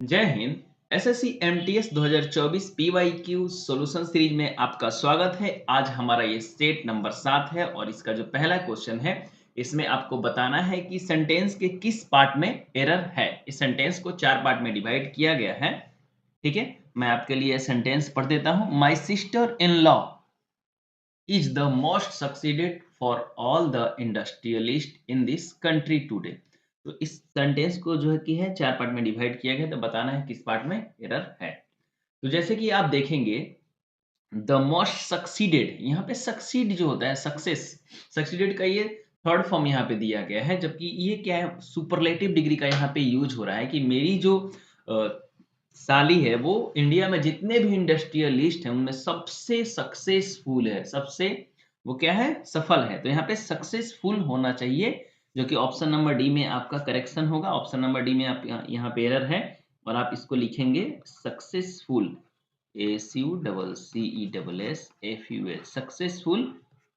जय Hind. SSC MTS 2024 PYQ solution series में आपका स्वागत है। आज हमारा ये सेट नंबर 7 है और इसका जो पहला क्वेश्चन है इसमें आपको बताना है कि सेंटेंस के किस पार्ट में एरर है। इस सेंटेंस को 4 पार्ट में डिवाइड किया गया है। ठीक है, मैं आपके लिए सेंटेंस पढ़ देता हूं। My sister in law is the most succeeded for all the industrialists in this country today। तो इस सेंटेंस को जो है कि है 4 पार्ट में डिवाइड किया गया, तो बताना है किस पार्ट में एरर है। तो जैसे कि आप देखेंगे द मोस्ट सक्सीडेड, यहाँ पे सक्सीड जो होता है सक्सेस, सक्सीडेड का ये थर्ड फॉर्म यहाँ पे दिया गया है, जबकि ये क्या है सुपरलेटिव डिग्री का यहाँ पे यूज हो रहा है कि मेरी जो साली है वो इंडिया में जितने भी इंडस्ट्रियलिस्ट हैं उनमें सबसे सक्सेसफुल है, सबसे वो क्या है सफल है। तो यहाँ पे सक्सेसफुल होना चाहिए, जो कि ऑप्शन नंबर डी में आपका करेक्शन होगा। ऑप्शन नंबर डी में आप यहाँ पे एरर है और आप इसको लिखेंगे successful, SUCCESSFUL, successful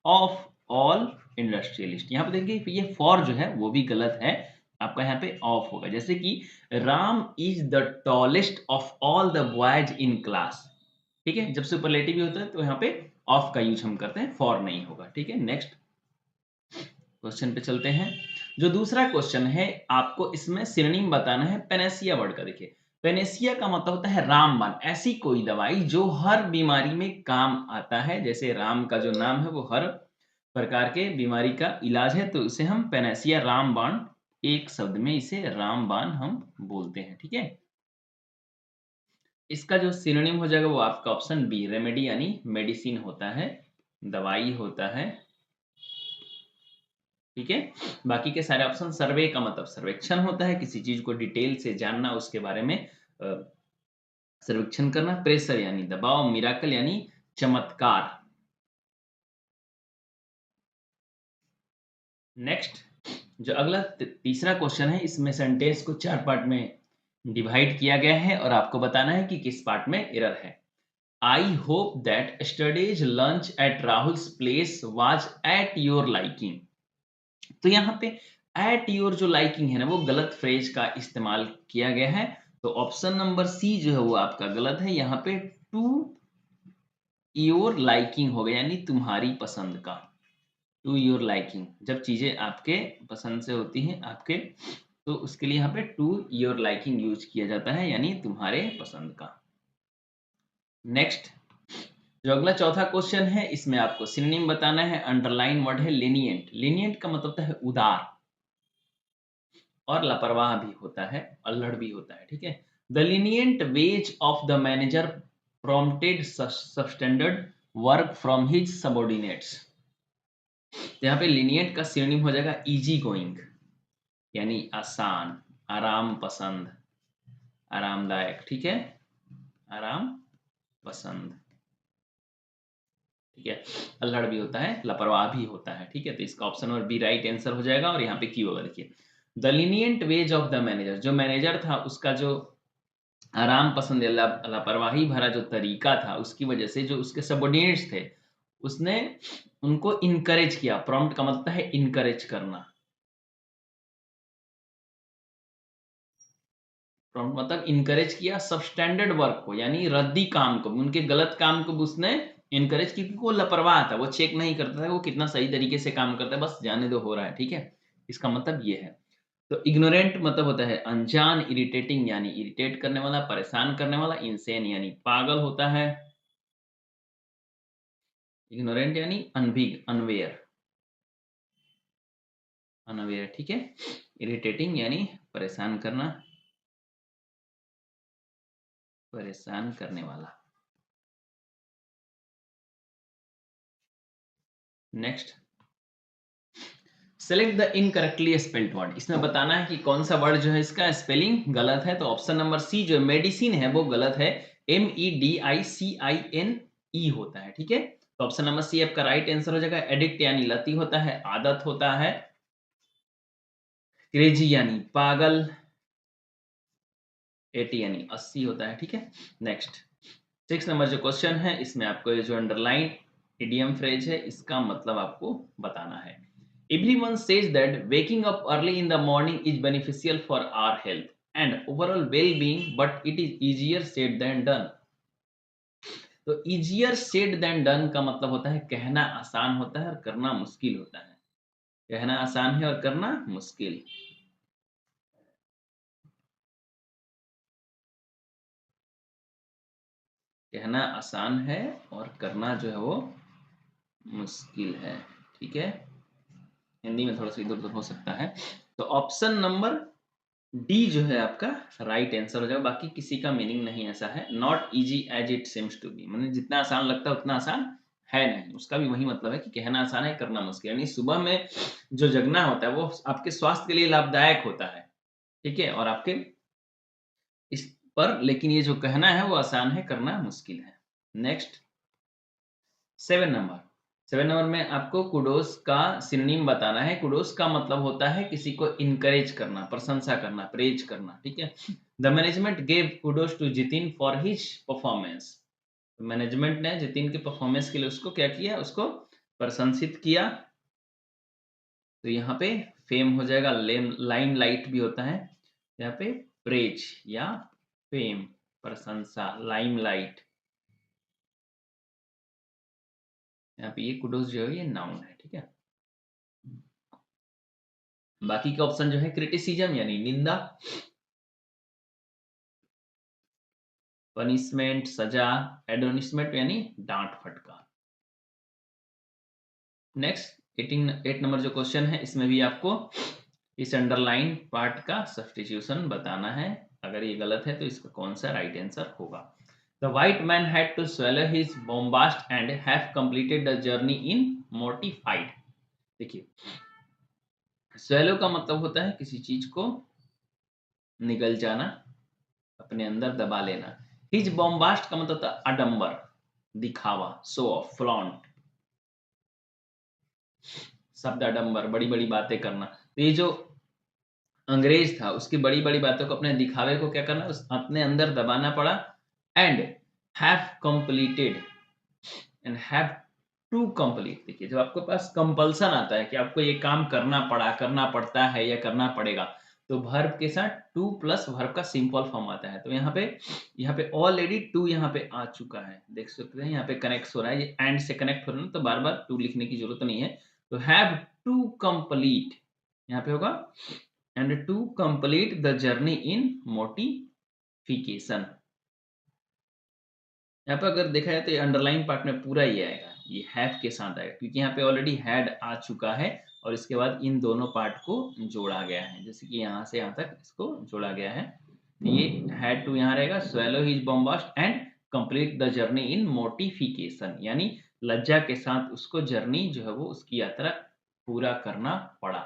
of all industrialist. यहाँ पे देखिए ये फॉर जो है वो भी गलत है, आपका यहाँ पे ऑफ होगा। जैसे कि Ram is the tallest of all the boys in class. ठीक है, जब सुपरलेटिव होता है तो यहाँ पे ऑफ का यूज हम करते हैं, फॉर नहीं होगा। ठीक है, नेक्स्ट क्वेश्चन पे चलते हैं। जो दूसरा क्वेश्चन है आपको इसमें सिनोनिम बताना है पेनेसिया वर्ड का। देखिए पेनेसिया का मतलब होता है रामबाण, ऐसी कोई दवाई जो हर बीमारी में काम आता है। जैसे राम का जो नाम है वो हर प्रकार के बीमारी का इलाज है, तो इसे हम पेनेसिया रामबाण, एक शब्द में इसे रामबाण हम बोलते हैं। ठीक है, इसका जो सिनोनिम हो जाएगा वो आपका ऑप्शन बी रेमेडी यानी मेडिसिन होता है, दवाई होता है। ठीक है, बाकी के सारे ऑप्शन, सर्वे का मतलब सर्वेक्षण होता है, किसी चीज को डिटेल से जानना, उसके बारे में सर्वेक्षण करना। प्रेशर यानी दबाव, मिराकल यानी चमत्कार। नेक्स्ट जो अगला तीसरा क्वेश्चन है इसमें सेंटेंस को 4 पार्ट में डिवाइड किया गया है और आपको बताना है कि किस पार्ट में एरर है। I hope that yesterday's lunch at Rahul's place was at your liking. तो यहाँ पे एट योर जो लाइकिंग है ना वो गलत फ्रेज का इस्तेमाल किया गया है। तो ऑप्शन नंबर सी जो है वो आपका गलत है। यहाँ पे टू योर लाइकिंग हो गया, यानी तुम्हारी पसंद का। टू योर लाइकिंग, जब चीजें आपके पसंद से होती हैं आपके, तो उसके लिए यहाँ पे टू योर लाइकिंग यूज किया जाता है, यानी तुम्हारे पसंद का। नेक्स्ट जो अगला चौथा क्वेश्चन है इसमें आपको सिनोनिम बताना है। अंडरलाइन वर्ड है लीनिएंट। लीनिएंट का मतलब होता है उदार, और लापरवाह भी होता है, अल्लड़ भी होता है। ठीक है, the lenient ways of the manager prompted substandard work from his subordinates. तो यहाँ पे लीनिएंट का सिनोनिम हो जाएगा इजी गोइंग, यानी आसान, आराम पसंद, आरामदायक। ठीक है, आराम पसंद। ठीक है, अल्लड़ भी होता है, लापरवाह भी होता है। ठीक है, तो इसका option number B right answer हो जाएगा। और यहाँ पे क्यू होगा, देखिए the lenient ways of the manager, जो मैनेजर था उसका जो आराम पसंद या लापरवाही भरा जो तरीका था, उसकी वजह से जो उसके सबऑर्डिनेट्स थे उसने उनको इनकरेज किया। प्रॉम्प्ट का मतलब है इनकरेज करना, प्रॉम्प्ट मतलब इनकरेज किया सबस्टैंडर्ड वर्क को, यानी रद्दी काम को, उनके गलत काम को उसने इनकरेज की, क्योंकि वो लापरवाह था, वो चेक नहीं करता था वो कितना सही तरीके से काम करता है, बस जाने दो हो रहा है। ठीक है, इसका मतलब ये है। तो इग्नोरेंट मतलब होता है अनजान, इरिटेटिंग यानी इरिटेट करने वाला, परेशान करने वाला, इंसेन यानी पागल होता है। इग्नोरेंट यानी अनभिग, अनवेयर, अनअवेयर। ठीक है, इरिटेटिंग यानी परेशान करना, परेशान करने वाला। Next select the incorrectly spelled word. इसमें बताना है कि कौन सा वर्ड जो है इसका स्पेलिंग गलत है। तो ऑप्शन नंबर सी जो मेडिसिन है वो गलत है, MEDICINE होता है। ठीक है, तो ऑप्शन नंबर सी आपका राइट आंसर हो जाएगा। एडिक्ट यानी लती होता है, आदत होता है, क्रेजी यानी पागल, 80 यानी 80 होता है। ठीक है, नेक्स्ट 6 नंबर जो क्वेश्चन है इसमें आपको ये जो अंडरलाइन इडियम फ्रेज है इसका मतलब आपको बताना है। Everyone says that waking up early in the morning is beneficial for our health. and overall well-being, but it is easier said than done. तो easier said than done का मतलब होता है कहना आसान होता है और करना मुश्किल होता है। कहना आसान है और करना मुश्किल। कहना आसान है और करना जो है वो मुश्किल है। ठीक है, हिंदी में थोड़ा सा इधर उधर हो सकता है। तो ऑप्शन नंबर डी जो है आपका राइट आंसर हो जाएगा। बाकी किसी का मीनिंग नहीं ऐसा है। Not easy as it seems to be, मतलब जितना आसान लगता है उतना आसान है नहीं। उसका भी वही मतलब है कि कहना आसान है, करना मुश्किल। यानी सुबह में जो जगना होता है वो आपके स्वास्थ्य के लिए लाभदायक होता है, ठीक है, और आपके इस पर, लेकिन ये जो कहना है वो आसान है, करना मुश्किल है। Next 7 number. 7 नंबर में आपको कुडोस का सिनोनिम बताना है। कुडोस का मतलब होता है किसी को इनकरेज करना, प्रशंसा करना, प्रेज करना, ठीक है। The management gave kudos to Jitin for his performance. Management ने जितिन के परफॉर्मेंस के लिए उसको क्या किया, उसको प्रशंसित किया। तो यहाँ पे फेम हो जाएगा, लाइम लाइट भी होता है यहाँ पे, प्रेज या फेम, प्रशंसा, लाइम लाइट। यहाँ पे ये कुडोस जो है ये नाउन है, ठीक है। बाकी के ऑप्शन जो है क्रिटिसिज्म यानी निंदा, पनिशमेंट सजा, एडोनिशमेंट यानी डांट फटकार। नेक्स्ट 8 नंबर जो क्वेश्चन है इसमें भी आपको इस अंडरलाइन पार्ट का सब्स्टिट्यूशन बताना है। अगर ये गलत है तो इसका कौन सा राइट आंसर होगा। The white man had to swallow his bombast and have completed the journey in mortified. देखिए, स्वेलो का मतलब होता है किसी चीज को निगल जाना, अपने अंदर दबा लेना। हिज बॉम्बास्ट का मतलब था आडंबर, दिखावा, शो ऑफ, फ्लॉन्ट, शब्द आडंबर, बड़ी बड़ी बातें करना। तो ये जो अंग्रेज था उसकी बड़ी बड़ी बातों को, अपने दिखावे को क्या करना, उस अपने अंदर दबाना पड़ा। And have completed, and have to complete. देखिए, जब आपके पास कंपल्सन आता है कि आपको ये काम करना पड़ा, करना पड़ता है या करना पड़ेगा, तो वर्ब के साथ टू प्लस वर्ब का सिंपल फॉर्म आता है। तो यहाँ पे ऑलरेडी टू यहाँ पे आ चुका है, देख सकते हैं यहाँ पे कनेक्ट हो रहा है, ये एंड से कनेक्ट हो रहा है, तो बार बार टू लिखने की जरूरत नहीं है। तो हैव टू कंप्लीट यहाँ पे होगा, and to complete the journey in modification. यहाँ पे अगर देखा जाए तो ये अंडरलाइन पार्ट में पूरा ही आएगा, ये हैव के साथ आएगा, क्योंकि यहाँ पे ऑलरेडी हैड आ चुका है और इसके बाद इन दोनों पार्ट को जोड़ा गया है, जैसे कि यहाँ से यहाँ तक इसको जोड़ा गया है। तो ये हैड टू यहाँ रहेगा, swallow his bombast and complete the journey in mortification, यानी लज्जा के साथ उसको जर्नी जो है वो उसकी यात्रा पूरा करना पड़ा।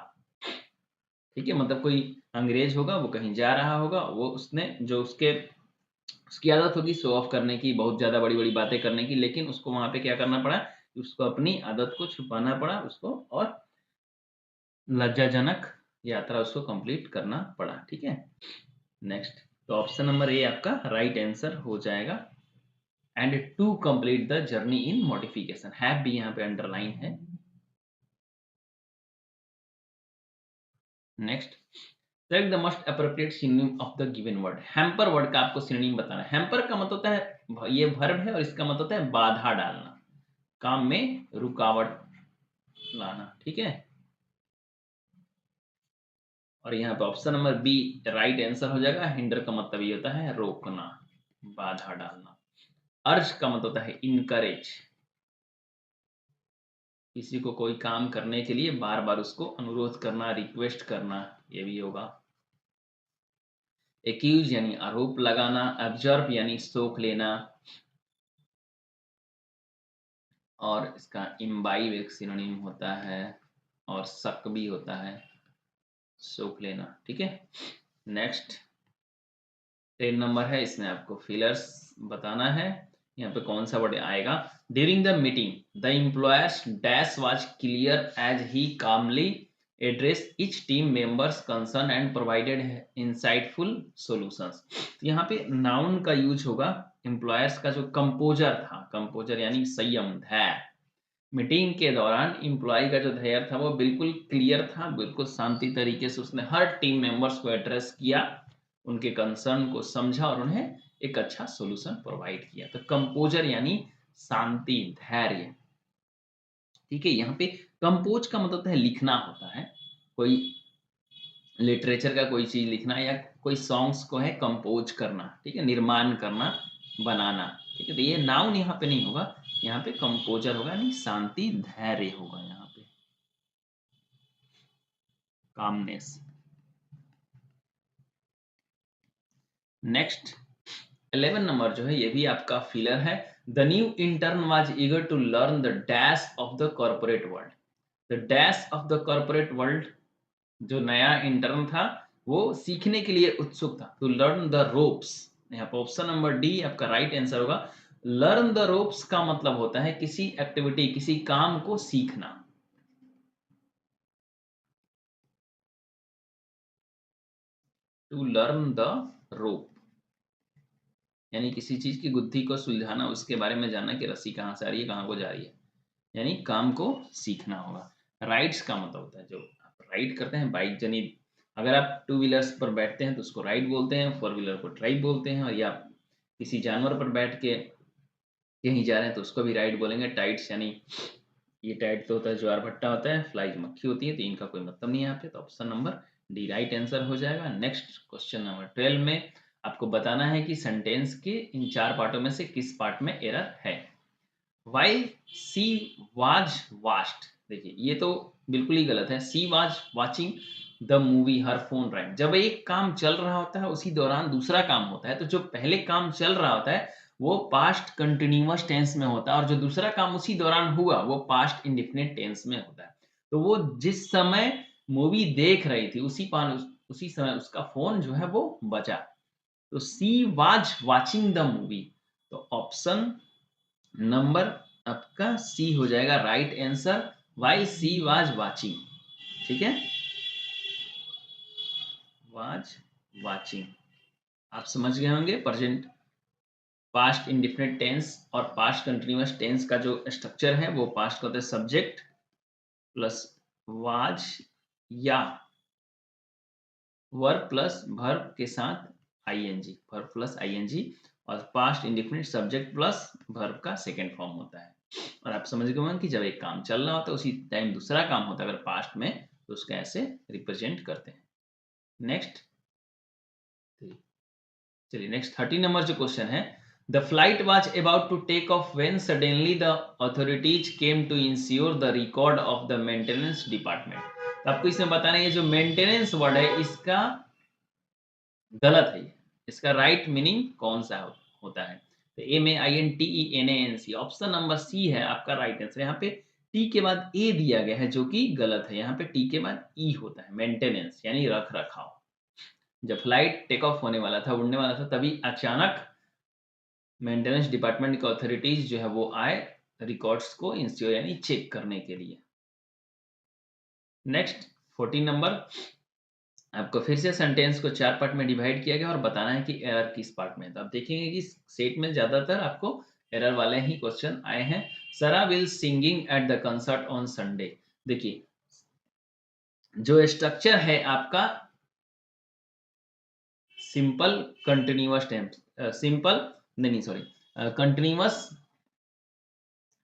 ठीक है, मतलब कोई अंग्रेज होगा, वो कहीं जा रहा होगा, वो उसने जो उसकी आदत होगी शो ऑफ करने की, बहुत ज्यादा बड़ी बड़ी बातें करने की, लेकिन उसको वहां पे क्या करना पड़ा, उसको अपनी आदत को छुपाना पड़ा उसको, और लज्जाजनक यात्रा उसको कंप्लीट करना पड़ा। ठीक है, नेक्स्ट। तो ऑप्शन नंबर ए आपका राइट आंसर हो जाएगा, and to complete the journey in modification. Have भी यहाँ पे अंडरलाइन है। Next, select the most appropriate synonym of the given word. Hamper word का आपको सिनोनिम बताना है। हैम्पर का मतलब होता है, ये वर्ब है और इसका मतलब होता है बाधा डालना, काम में रुकावट लाना। ठीक है, और यहाँ पे option number B right answer हो जाएगा। हिंडर का मतलब ये होता है रोकना, बाधा डालना। अर्ज का मतलब होता है इनकरेज, किसी को कोई काम करने के लिए बार बार उसको अनुरोध करना, रिक्वेस्ट करना, ये भी होगा। एक्यूज यानी आरोप लगाना, ऑब्जर्व यानी सोख लेना, और इसका इम्बाइब एक सिनोनिम होता है, और शक भी होता है, सोख लेना। ठीक है, नेक्स्ट 10 नंबर है, इसमें आपको फिलर्स बताना है। यहाँ पे कौन सा वर्ड आएगा। During the meeting the employer's dash was clear as he calmly address each team members concern and provided insightful solutions. तो यहाँ पे नाउन का यूज होगा। एम्प्लॉयर्स का जो कंपोजर था, कंपोजर यानी संयम, धैर्य। मीटिंग के दौरान एम्प्लॉय का जो धैर्य था वो बिल्कुल क्लियर था, बिल्कुल शांति तरीके से उसने हर टीम मेंबर्स को एड्रेस किया, उनके कंसर्न को समझा और उन्हें एक अच्छा सॉल्यूशन प्रोवाइड किया। तो कंपोजर यानी शांति, धैर्य। ठीक है, यहाँ पे कंपोज का मतलब है लिखना होता है, कोई लिटरेचर का कोई चीज लिखना या कोई सॉन्ग्स को है कंपोज करना। ठीक है, निर्माण करना, बनाना। ठीक है, तो ये नाउन यहाँ पे नहीं होगा, यहाँ पे कंपोजर होगा, यानी शांति, धैर्य होगा यहाँ पे, कामनेस। नेक्स्ट 11 नंबर जो है ये भी आपका फिलर है। The new intern was eager to learn the dash of the corporate world. The dash of the corporate world, जो नया इंटर्न था वो सीखने के लिए उत्सुक था। टू लर्न द रोप्स, यहाँ पर ऑप्शन नंबर डी आपका राइट आंसर होगा। लर्न द रोप्स का मतलब होता है किसी एक्टिविटी, किसी काम को सीखना। टू लर्न द रोप यानी किसी चीज की गुत्थी को सुलझाना, उसके बारे में जानना कि रस्सी कहाँ से आ रही है, कहाँ को जा रही है, यानी काम को सीखना होगा। राइड्स का मतलब होता है जो आप राइड करते हैं, बाइक जनित। अगर आप टू व्हीलर्स पर बैठते हैं तो उसको राइड बोलते हैं, फोर व्हीलर को ड्राइव बोलते हैं, और या किसी जानवर पर बैठ के कहीं जा रहे हैं तो उसको भी राइड बोलेंगे। टाइट्स यानी ये टाइट तो होता है, ज्वार भट्टा होता है, फ्लाइज मक्खी होती है, तो इनका कोई मतलब नहीं है यहाँ पे, तो option number D right answer हो जाएगा। नेक्स्ट क्वेश्चन नंबर 12 में आपको बताना है कि सेंटेंस के इन चार पार्टों में से किस पार्ट में एरर है। वाइल सी वाज वास्ट, देखिए ये तो बिल्कुल ही गलत है। सी was watching the movie her phone wrong. जब एक काम चल रहा होता है उसी दौरान दूसरा काम होता है, तो जो पहले काम चल रहा होता है वो पास्ट कंटिन्यूअस टेंस में होता है, और जो दूसरा काम उसी दौरान हुआ वो पास्ट इंडेफिनिट टेंस में होता है। तो वो जिस समय मूवी देख रही थी उसी समय उसका फोन जो है वो बजा। तो she was watching the movie, तो ऑप्शन नंबर आपका सी हो जाएगा right answer, why C was watching. ठीक है, वाज वाचिंग आप समझ गए होंगे। प्रेजेंट, पास्ट इंडिफिनिट टेंस और पास्ट कंटिन्यूअस टेंस का जो स्ट्रक्चर है वो पास्ट का होता है सब्जेक्ट प्लस वाज या वर्ब प्लस वर्ब के साथ आईएनजी, वर्ब प्लस आईएनजी, और past indefinite subject plus verb का सेकेंड फॉर्म होता है। और आप समझ गए होंगे कि जब एक काम चल रहा होता है उसी टाइम दूसरा काम होता है अगर पास्ट में, तो उसका ऐसे रिप्रेजेंट करते हैं। नेक्स्ट, चलिए नेक्स्ट 13 नंबर जो क्वेश्चन है। The flight was about to take off when suddenly the authorities came to ensure the record of the maintenance department. तो आपको इसमें बताना है ये जो मेंटेनेंस वर्ड है इसका गलत है, इसका राइट मीनिंग कौन सा होता है। तो MEINTENANC, ऑप्शन नंबर सी है आपका राइट आंसर। यहाँ पे टी के बाद ए दिया गया है जो कि गलत है, यहाँ पे टी के बाद ई होता है। मेंटेनेंस यानी रख रखाव। जब फ्लाइट टेक ऑफ होने वाला था, उड़ने वाला था, तभी अचानक मेंटेनेंस डिपार्टमेंट के अथॉरिटीज जो है वो आए रिकॉर्ड्स को इंश्योर यानी चेक करने के लिए। नेक्स्ट 14 नंबर, आपको फिर से सेंटेंस को चार पार्ट में डिवाइड किया गया और बताना है कि एरर किस पार्ट में है। तो आप देखेंगे कि सेट में ज्यादातर आपको एरर वाले ही क्वेश्चन आए हैं। Sara will singing at the concert on Sunday. देखिए जो स्ट्रक्चर है आपका सिंपल कंटिन्यूअस टेंस, सिंपल नहीं sorry continuous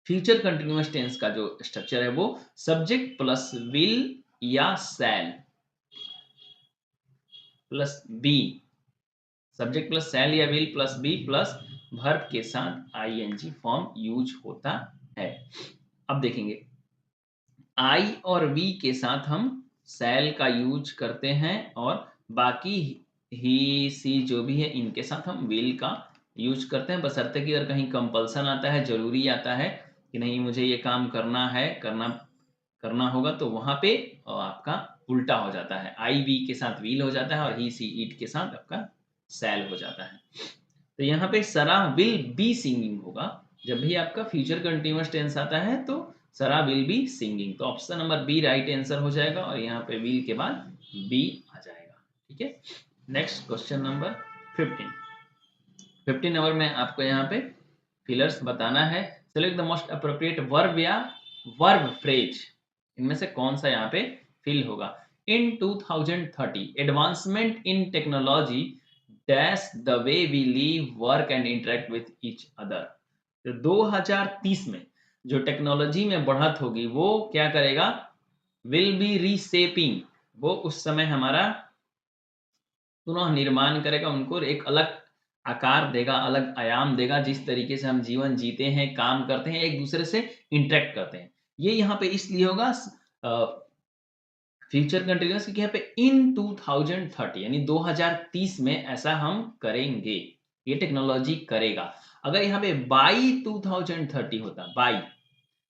future continuous tense का जो स्ट्रक्चर है वो सब्जेक्ट प्लस विल या shall plus be, subject plus shall या will plus be plus verb के साथ आईएनजी फॉर्म यूज होता है। अब देखेंगे आई और वी के साथ हम शैल का यूज करते हैं, और बाकी ही सी जो भी है इनके साथ हम विल का यूज करते हैं, बशर्ते कि अगर कहीं कंपल्सन आता है, जरूरी आता है कि नहीं मुझे ये काम करना है, करना होगा, तो वहां पे आपका उल्टा हो जाता है, आई वी के साथ विल हो जाता है और ही सी इट के साथ आपका शैल हो जाता है। तो यहाँ पे सरा विल बी सिंगिंग होगा। जब भी आपका फ्यूचर कंटिन्यूअस टेंस आता है तो सरा विल बी सिंगिंग, तो option number B right answer हो जाएगा, और यहाँ पे विल के बाद बी आ जाएगा। ठीक है, नेक्स्ट क्वेश्चन नंबर 15 नंबर में आपको यहाँ पे फिलर्स बताना है। Select the most appropriate verb या वर्ब फ्रेज, इनमें से कौन सा यहाँ पे फिल होगा। In 2030 advancement in technology dash the way we live work and interact with each other. तो 2030 में जो टेक्नोलॉजी में बढ़त होगी वो क्या करेगा, विल बी रीसेपिंग, वो उस समय हमारा पुनः निर्माण करेगा, उनको एक अलग आकार देगा, अलग आयाम देगा, जिस तरीके से हम जीवन जीते हैं, काम करते हैं, एक दूसरे से इंटरेक्ट करते हैं। ये यहाँ पे इसलिए होगा फ्यूचर कंटिन्यूअस, क्योंकि यहाँ पे इन 2030 यानी 2030 में ऐसा हम करेंगे, ये टेक्नोलॉजी करेगा। अगर यहाँ पे बाई 2030 होता, बाई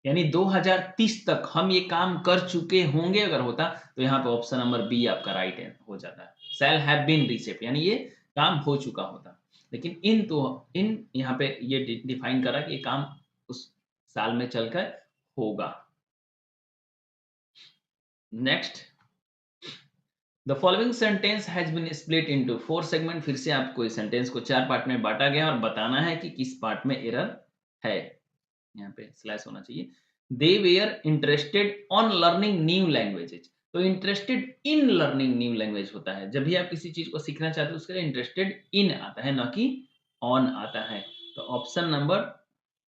यानी 2030 तक हम ये काम कर चुके होंगे अगर होता, तो यहाँ पे ऑप्शन नंबर बी आपका राइट है, हो जाता है। सेल हैव बीन रीसेप्ड यानी ये काम हो चुका होता। लेकिन इन यहाँ पे ये डिफाइन करा कि ये काम उस साल में चलकर होगा। Next, the following sentence has been split into 4 segment. फिर से आपको इस सेंटेंस को 4 पार्ट में बांटा गया और बताना है कि किस पार्ट में एरर है। यहाँ पे स्लैश होना चाहिए। They were interested on learning new languages. तो interested in learning new language होता है, जब भी आप किसी चीज को सीखना चाहते हो उसके लिए इंटरेस्टेड इन आता है, ना कि ऑन आता है। तो ऑप्शन नंबर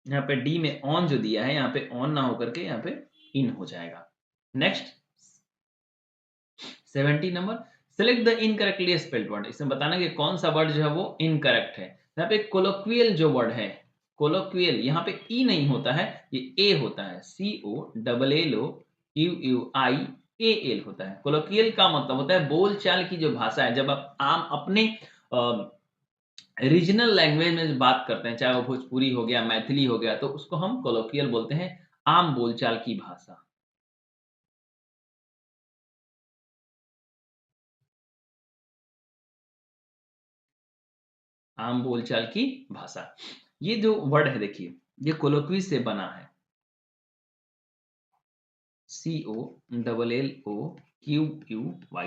यहाँ पे डी में ऑन जो दिया है, यहाँ पे ऑन ना होकर के यहाँ पे इन हो जाएगा। Next 70 number, select the incorrectly spelled word. इसमें बताना कि कौन सा वर्ड जो है वो इनकरेक्ट है। यहाँ पे कोलोक्वियल जो वर्ड है, कोलोक्वियल, यहाँ पे ई नहीं होता है, ये ए होता है, COLLOQUIAL होता है। कोलोक्वियल का मतलब होता है बोलचाल की जो भाषा है, जब आप आम अपने रीजनल लैंग्वेज में बात करते हैं, चाहे वो भोजपुरी हो गया, मैथिली हो गया, तो उसको हम कोलोक्वियल बोलते हैं, आम बोलचाल की भाषा। आम बोलचाल की भाषा। ये जो वर्ड है देखिए, ये कोलोक्वी से बना है, COLLOQUY।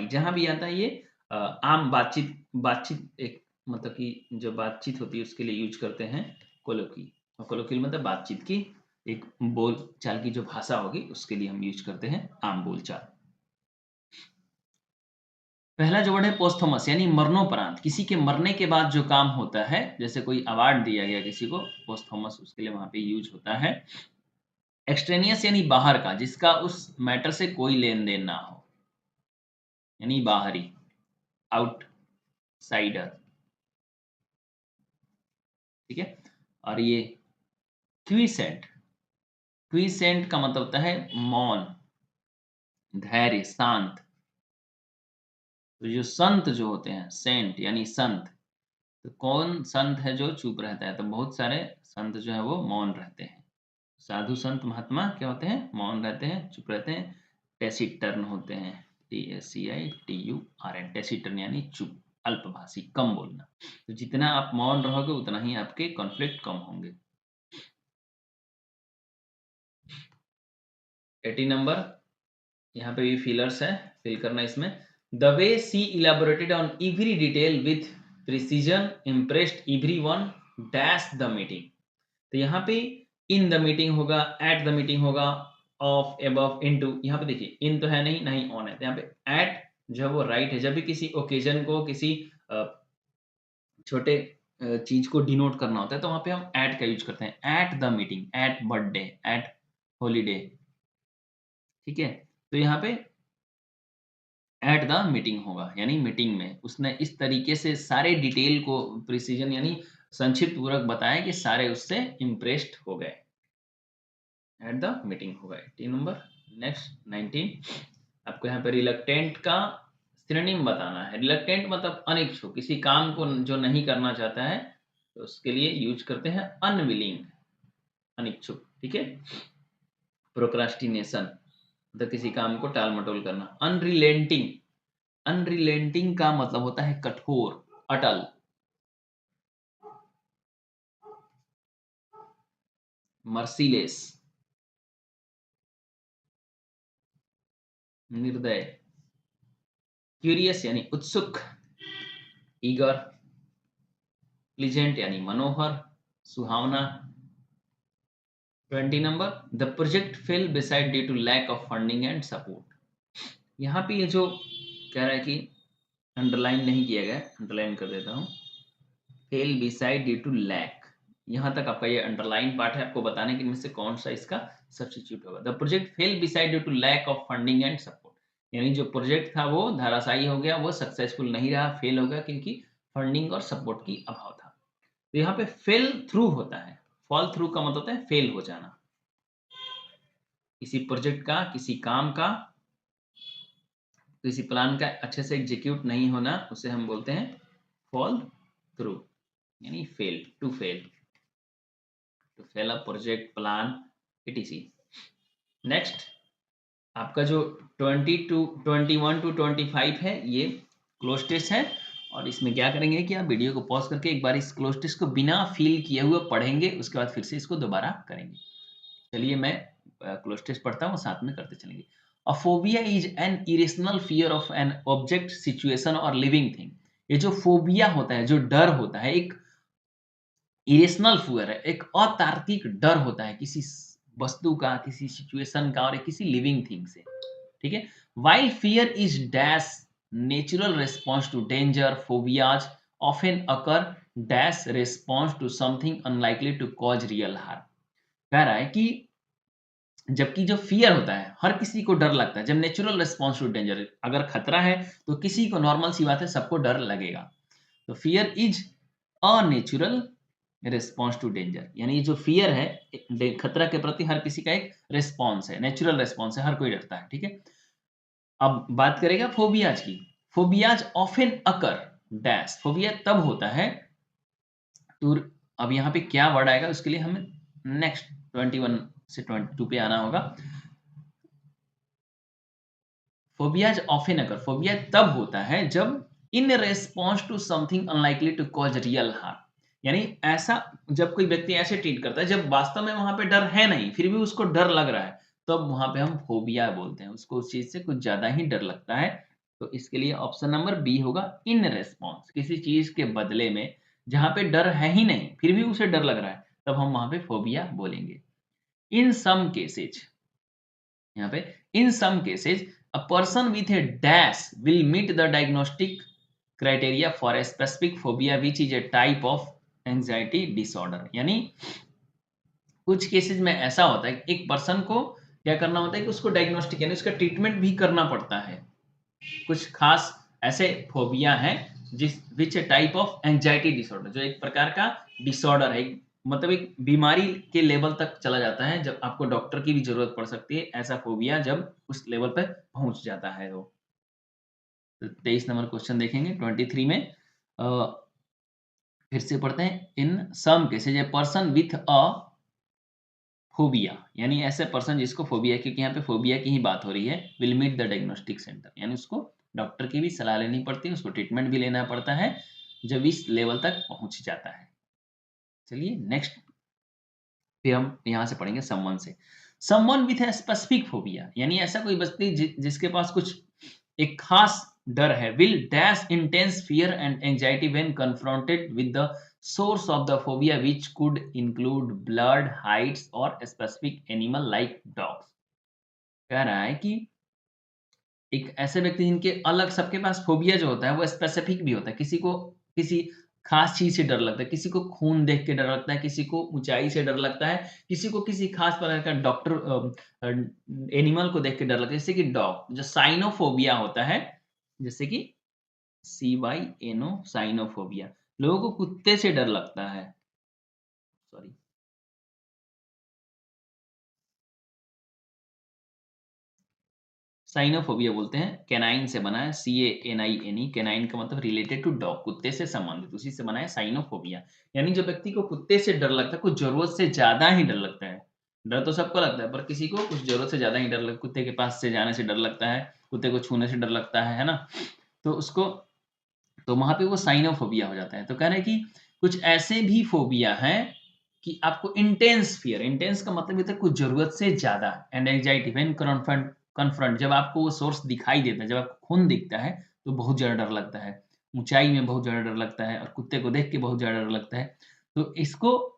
जहां भी आता है ये आम बातचीत एक मतलब कि जो बातचीत होती है उसके लिए यूज करते हैं कोलोक्वी। और कोलोक्वी मतलब बातचीत की एक बोल चाल की जो भाषा होगी उसके लिए हम यूज करते हैं आम बोलचाल। पहला जो वर्ड है पोस्थोमस यानी मरणोपरांत, किसी के मरने के बाद जो काम होता है, जैसे कोई अवार्ड दिया गया किसी को, पोस्थोमस उसके लिए वहां पे यूज होता है। एक्सट्रेनियस यानी बाहर का, जिसका उस मैटर से कोई लेन देन ना हो, यानी बाहरी, आउटसाइडर, ठीक है। और ये क्वीसेंट, क्वीसेंट का मतलब होता है मौन, धैर्य, शांत। तो जो संत जो होते हैं, सेंट यानी संत, तो कौन संत है जो चुप रहता है, तो बहुत सारे संत जो है वो मौन रहते हैं। साधु संत महात्मा क्या होते हैं, मौन रहते हैं, चुप रहते हैं। टेसिटर्न होते हैं, TACITURN, टेसिटर्न यानी चुप, अल्पभाषी, कम बोलना। तो जितना आप मौन रहोगे उतना ही आपके कॉन्फ्लिक्ट कम होंगे। 80 नंबर, यहाँ पे भी फिलर्स है, फिल करना इसमें। The way she elaborated on every detail with precision impressed every one dash the meeting. तो यहाँ पे इन द मीटिंग होगा, एट द मीटिंग होगा, ऑफ, एबव, इनटू। यहाँ पे देखिए इन तो है नहीं, ना ही ऑन है, तो यहाँ पे एट जो है वो राइट है। जब भी किसी ओकेजन को, किसी छोटे चीज को डिनोट करना होता है तो वहां पे हम एट का यूज करते हैं, at the meeting, at birthday, at holiday, ठीक है। तो यहाँ पे एट द मीटिंग होगा, यानी मीटिंग में उसने इस तरीके से सारे डिटेल को प्रिसीजन यानी संक्षिप्त पूर्वक बताया कि सारे उससे इम्प्रेस्ड हो गए। एट द मीटिंग होगा 18 नंबर। नेक्स्ट 19, आपको यहाँ पे रिलक्टेंट का सिनोनिम बताना है। रिलक्टेंट मतलब अनिच्छुक, किसी काम को जो नहीं करना चाहता है, तो उसके लिए यूज करते हैं अनविलिंग, अनिच्छुक, ठीक है। प्रोक्रास्टिनेशन मतलब किसी काम को टाल मटोल करना। अनरिलेंटिंग, अनरिलेंटिंग का मतलब होता है कठोर, अटल। मर्सीलेस, निर्दय। क्यूरियस यानी उत्सुक, ईगर। प्लीजेंट यानी मनोहर, सुहावना। 20 नंबर, the project fell beside due to lack of funding and support. यहाँ पे ये जो कह रहा है कि अंडरलाइन नहीं किया गया, अंडरलाइन कर देता हूँ। Fell beside due to lack, यहाँ तक आपका ये अंडरलाइन पार्ट है, आपको बताने कि इनमें से कौन सा इसका सब्स्टिट्यूट होगा। The project fell beside due to lack of funding and support, यानी जो प्रोजेक्ट था वो धराशायी हो गया, वो सक्सेसफुल नहीं रहा, फेल हो गया, क्योंकि फंडिंग और सपोर्ट की अभाव था। तो यहाँ पे फेल थ्रू होता है, फॉल थ्रू का मतलब होता है फेल हो जाना, किसी प्रोजेक्ट का, किसी काम का, किसी प्लान का अच्छे से एग्जीक्यूट नहीं होना, उसे हम बोलते हैं फॉल थ्रू, यानी fail, to fail a project, plan, etc। Next आपका जो 21 टू 25 है, ये क्लोज टेस्ट है, और इसमें क्या करेंगे कि आप वीडियो को पॉज करके एक बार इस क्लोज टेस्ट को बिना फील किए हुए पढ़ेंगे, उसके बाद फिर से इसको दोबारा करेंगे। चलिए मैं क्लोज टेस्ट पढ़ता हूँ, साथ में करते चलेंगे। अ phobia is an irrational fear of an object, situation और लिविंग थिंग। ये जो फोबिया होता है, जो डर होता है, एक इरेशनल फियर है, एक अतार्किक डर होता है किसी वस्तु का, किसी सिचुएशन का, और किसी लिविंग थिंग से, ठीक है। While fear is dash natural response to danger, phobias often occur dash response to something unlikely to cause real harm. कह रहा है कि जबकि जो फियर होता है, हर किसी को डर लगता है, जब नेचुरल रिस्पॉन्स टू डेंजर, अगर खतरा है तो किसी को, नॉर्मल सी बात है, सबको डर लगेगा। तो fear is a natural response to danger, यानी जो फियर है, खतरा के प्रति हर किसी का एक रिस्पॉन्स है, नेचुरल रिस्पॉन्स है, हर कोई डरता है, ठीक है। अब बात करेगा फोबियाज की। Phobias often occur dash, phobia तब होता है, तो अब यहाँ पे क्या वर्ड आएगा, उसके लिए हमें नेक्स्ट 21 से 22 पे आना होगा। फोबियाज ऑफन अकर, फोबिया तब होता है जब in response to something unlikely to cause real harm, यानी ऐसा, जब कोई व्यक्ति ऐसे ट्रीट करता है जब वास्तव में वहां पे डर है नहीं, फिर भी उसको डर लग रहा है, तब तो वहां पे हम फोबिया बोलते हैं, उसको उस चीज से कुछ ज्यादा ही डर लगता है। तो इसके लिए ऑप्शन नंबर बी होगा, इन रेस्पॉन्स, किसी चीज के बदले में जहां पे डर है ही नहीं, फिर भी उसे डर लग रहा है, तब हम वहां पे फोबिया बोलेंगे। इन सम केसेज, यहाँ पे in some cases a person with a dash will meet the diagnostic criteria for a specific phobia which is a type of anxiety disorder, यानी कुछ केसेस में ऐसा होता है कि एक पर्सन को क्या करना होता है कि उसको डायग्नोस्टिक, यानी उसका ट्रीटमेंट भी करना पड़ता है। कुछ खास ऐसे फोबिया हैं जिस which type of anxiety disorder, जो एक प्रकार का डिसऑर्डर है, मतलब एक बीमारी के लेवल तक चला जाता है, जब आपको डॉक्टर की भी जरूरत पड़ सकती है, ऐसा फोबिया जब उस लेवल तक पहुंच जाता है वो। तो 23 नंबर क्वेश्चन देखेंगे 23 में। फिर से पढ़ते हैं। In some cases a person with a phobia, यानी ऐसे पर्सन जिसको फोबिया, क्योंकि यहाँ पे फोबिया की ही बात हो रही है, will meet the diagnostic centre, यानी उसको डॉक्टर की भी सलाह लेनी पड़ती है, उसको ट्रीटमेंट भी लेना पड़ता है जब इस लेवल तक पहुंच जाता है। चलिए नेक्स्ट, फिर हम यहाँ से पढ़ेंगे समवन से। Someone with a specific phobia, यानी ऐसा कोई व्यक्ति जिसके पास कुछ एक खास डर है, will dash intense fear and anxiety when confronted with the source of the phobia which could include blood, Heights और स्पेसिफिक एनिमल लाइक डॉग्स। कह रहा है कि एक ऐसे व्यक्ति जिनके अलग, सबके पास फोबिया जो होता है वो स्पेसिफिक भी होता है, किसी को किसी खास चीज से डर लगता है, किसी को खून देख के डर लगता है, किसी को ऊंचाई से डर लगता है, किसी को किसी खास प्रकार का डॉक्टर एनिमल को देख के डर लगता है, जैसे कि डॉग, जो साइनोफोबिया होता है, जैसे कि CYNO, साइनोफोबिया, लोगों को कुत्ते से डर लगता है, सॉरी, साइनोफोबिया बोलते हैं, कैनाइन से बना है, CANINE, कैनाइन का मतलब रिलेटेड टू डॉग, कुत्ते से संबंधित, उसी से बना है साइनोफोबिया। यानी जो व्यक्ति को कुत्ते से डर लगता है, कुछ जरूरत से ज्यादा ही डर लगता है, डर तो सबको लगता है, पर किसी को कुछ जरूरत से ज्यादा ही डर लगता है, कुत्ते के पास से जाने से डर लगता है, कुत्ते को छूने से डर लगता है ना, तो उसको, तो वहां पे वो साइनोफोबिया हो जाता है। तो कह रहे हैं कि कुछ ऐसे भी फोबिया हैं कि आपको इंटेंस फियर, इंटेंस का मतलब होता है कुछ जरूरत से ज्यादा, एंड एंजाइटी व्हेन कन्फ्रंट, जब आपको वो सोर्स दिखाई देता है, जब आपको खून दिखता है तो बहुत ज्यादा डर लगता है, ऊंचाई में बहुत ज्यादा डर लगता है, और कुत्ते को देख के बहुत ज्यादा डर लगता है, तो इसको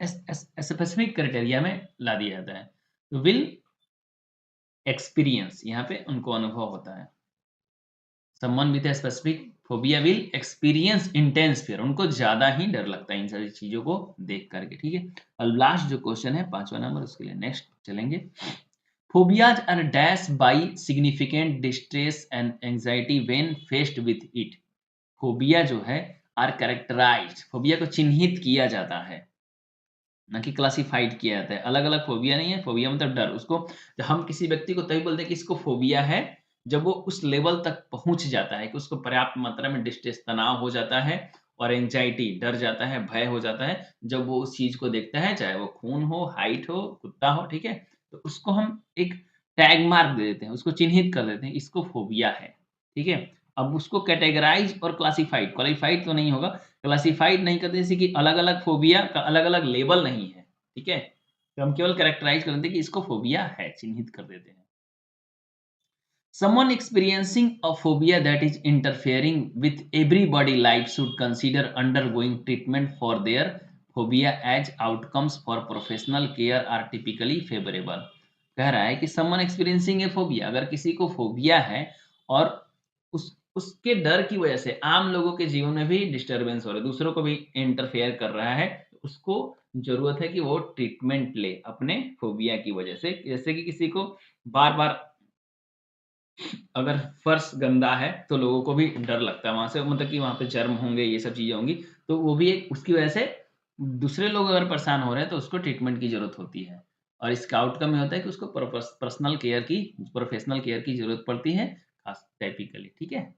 स्पेसिफिक क्राइटेरिया में ला दिया जाता है। तो विल एक्सपीरियंस, यहाँ पे उनको अनुभव होता है। Someone with a specific phobia will experience intense fear, उनको ज्यादा ही डर लगता है इन सारी चीजों को देख करके, ठीक है। और लास्ट जो क्वेश्चन है 5वां नंबर, उसके लिए नेक्स्ट चलेंगे। Phobias are dash by significant distress and anxiety when faced with it. Phobia जो है आर कैरेक्टराइज्ड, फोबिया को चिन्हित किया जाता है, ना कि क्लासिफाइड किया जाता है। अलग अलग फोबिया नहीं है, फोबिया मतलब डर। उसको जब हम किसी व्यक्ति को तभी बोलते हैं कि इसको फोबिया है जब वो उस लेवल तक पहुंच जाता है कि उसको पर्याप्त मात्रा में डिस्ट्रेस, तनाव हो जाता है, और एंजाइटी, डर जाता है, भय हो जाता है जब वो उस चीज को देखता है, चाहे वो खून हो, हाइट हो, कुत्ता हो, ठीक है। तो उसको हम एक टैग मार्क दे देते हैं, उसको चिन्हित कर देते हैं, इसको फोबिया है, ठीक है। अब उसको कैटेगराइज और क्लासिफाइड, क्वालिफाइड तो नहीं होगा, क्लासिफाइड नहीं करते, जैसे कि अलग-अलग फोबिया का अलग-अलग लेवल नहीं है, ठीक है? तो हम केवल कैरेक्टराइज़ कर देते हैं कि इसको फोबिया है, चिन्हित कर देते हैं। Someone experiencing a phobia that is interfering with everybody life should consider undergoing treatment for their phobia as outcomes for professional care are typically favorable। कह रहा है कि someone experiencing a phobia, अगर किसी को फोबिया है और उसके डर की वजह से आम लोगों के जीवन में भी डिस्टरबेंस हो रहा है, दूसरों को भी इंटरफेयर कर रहा है, उसको जरूरत है कि वो ट्रीटमेंट ले अपने फोबिया की वजह से। जैसे कि किसी को बार बार अगर फर्श गंदा है तो लोगों को भी डर लगता है वहां से, मतलब कि वहां पे जर्म होंगे, ये सब चीजें होंगी, तो वो भी एक उसकी वजह से दूसरे लोग अगर परेशान हो रहे हैं तो उसको ट्रीटमेंट की जरूरत होती है। और इसका आउटकम ये होता है कि उसको पर्सनल केयर की, प्रोफेशनल केयर की जरूरत पड़ती है, खास टाइपिकली, ठीक है।